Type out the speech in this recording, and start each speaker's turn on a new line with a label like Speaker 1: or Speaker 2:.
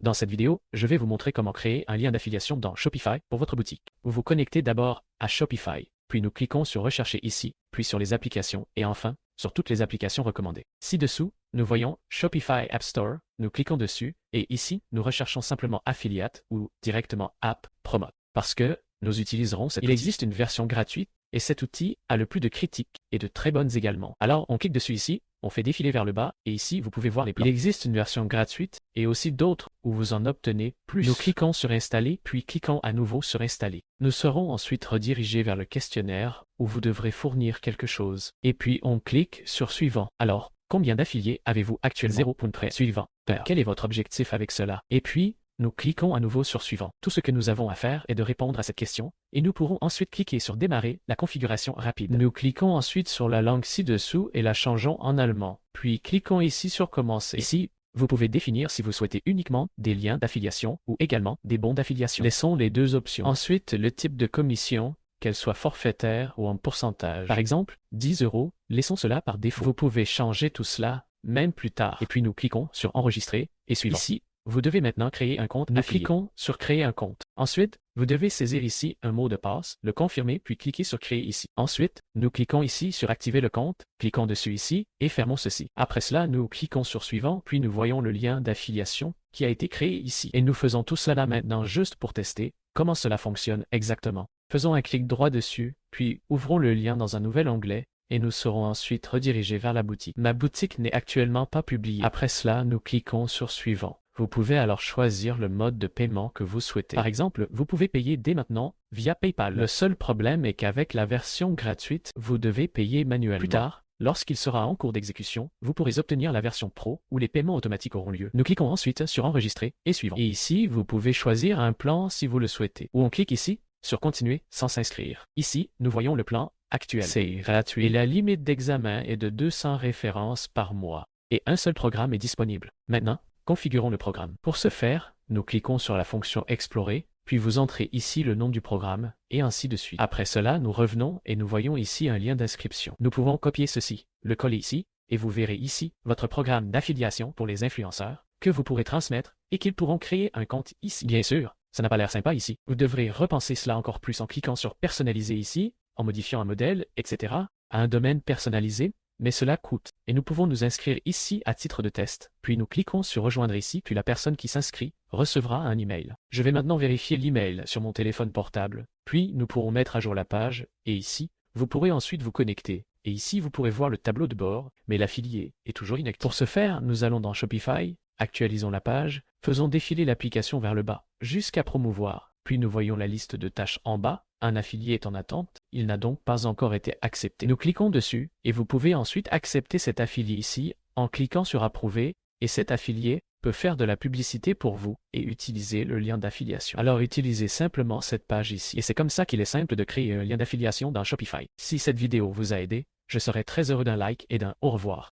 Speaker 1: Dans cette vidéo, je vais vous montrer comment créer un lien d'affiliation dans Shopify pour votre boutique. Vous vous connectez d'abord à Shopify, puis nous cliquons sur Rechercher ici, puis sur les applications et enfin sur toutes les applications recommandées. Ci-dessous, nous voyons Shopify App Store, nous cliquons dessus et ici, nous recherchons simplement Affiliate ou directement App Promote parce que nous utiliserons cet outil. Il existe une version gratuite et cet outil a le plus de critiques et de très bonnes également. Alors, on clique dessus ici, on fait défiler vers le bas et ici, vous pouvez voir les plans. Il existe une version gratuite et aussi d'autres où vous en obtenez plus. Nous cliquons sur Installer, puis cliquons à nouveau sur Installer. Nous serons ensuite redirigés vers le questionnaire où vous devrez fournir quelque chose. Et puis, on clique sur Suivant. Alors, combien d'affiliés avez-vous actuellement? 0 point près. Suivant. Quel est votre objectif avec cela? Et puis, nous cliquons à nouveau sur Suivant. Tout ce que nous avons à faire est de répondre à cette question et nous pourrons ensuite cliquer sur Démarrer la configuration rapide. Nous cliquons ensuite sur la langue ci-dessous et la changeons en allemand. Puis cliquons ici sur Commencer. Ici, vous pouvez définir si vous souhaitez uniquement des liens d'affiliation ou également des bons d'affiliation. Laissons les deux options. Ensuite, le type de commission, qu'elle soit forfaitaire ou en pourcentage. Par exemple, 10 €, laissons cela par défaut. Vous pouvez changer tout cela même plus tard. Et puis nous cliquons sur Enregistrer et Suivant. Ici, vous devez maintenant créer un compte. Nous cliquons sur Créer un compte. Ensuite, vous devez saisir ici un mot de passe, le confirmer, puis cliquer sur Créer ici. Ensuite, nous cliquons ici sur Activer le compte, cliquons dessus ici et fermons ceci. Après cela, nous cliquons sur Suivant, puis nous voyons le lien d'affiliation qui a été créé ici. Et nous faisons tout cela maintenant juste pour tester comment cela fonctionne exactement. Faisons un clic droit dessus, puis ouvrons le lien dans un nouvel onglet et nous serons ensuite redirigés vers la boutique. Ma boutique n'est actuellement pas publiée. Après cela, nous cliquons sur Suivant. Vous pouvez alors choisir le mode de paiement que vous souhaitez. Par exemple, vous pouvez payer dès maintenant via PayPal. Le seul problème est qu'avec la version gratuite, vous devez payer manuellement. Plus tard, lorsqu'il sera en cours d'exécution, vous pourrez obtenir la version Pro où les paiements automatiques auront lieu. Nous cliquons ensuite sur Enregistrer et Suivant. Et ici, vous pouvez choisir un plan si vous le souhaitez. Ou on clique ici sur Continuer sans s'inscrire. Ici, nous voyons le plan actuel. C'est gratuit et la limite d'examen est de 200 références par mois. Et un seul programme est disponible. Maintenant, configurons le programme. Pour ce faire, nous cliquons sur la fonction Explorer, puis vous entrez ici le nom du programme, et ainsi de suite. Après cela, nous revenons et nous voyons ici un lien d'inscription. Nous pouvons copier ceci, le coller ici, et vous verrez ici votre programme d'affiliation pour les influenceurs, que vous pourrez transmettre et qu'ils pourront créer un compte ici. Bien sûr, ça n'a pas l'air sympa ici. Vous devrez repenser cela encore plus en cliquant sur Personnaliser ici, en modifiant un modèle, etc., à un domaine personnalisé, mais cela coûte, et nous pouvons nous inscrire ici à titre de test, puis nous cliquons sur Rejoindre ici, puis la personne qui s'inscrit recevra un email. Je vais maintenant vérifier l'email sur mon téléphone portable, puis nous pourrons mettre à jour la page, et ici, vous pourrez ensuite vous connecter, et ici vous pourrez voir le tableau de bord, mais l'affilié est toujours inactif. Pour ce faire, nous allons dans Shopify, actualisons la page, faisons défiler l'application vers le bas, jusqu'à Promouvoir, puis nous voyons la liste de tâches en bas. Un affilié est en attente, il n'a donc pas encore été accepté. Nous cliquons dessus et vous pouvez ensuite accepter cet affilié ici en cliquant sur Approuver et cet affilié peut faire de la publicité pour vous et utiliser le lien d'affiliation. Alors utilisez simplement cette page ici et c'est comme ça qu'il est simple de créer un lien d'affiliation dans Shopify. Si cette vidéo vous a aidé, je serais très heureux d'un like et d'un au revoir.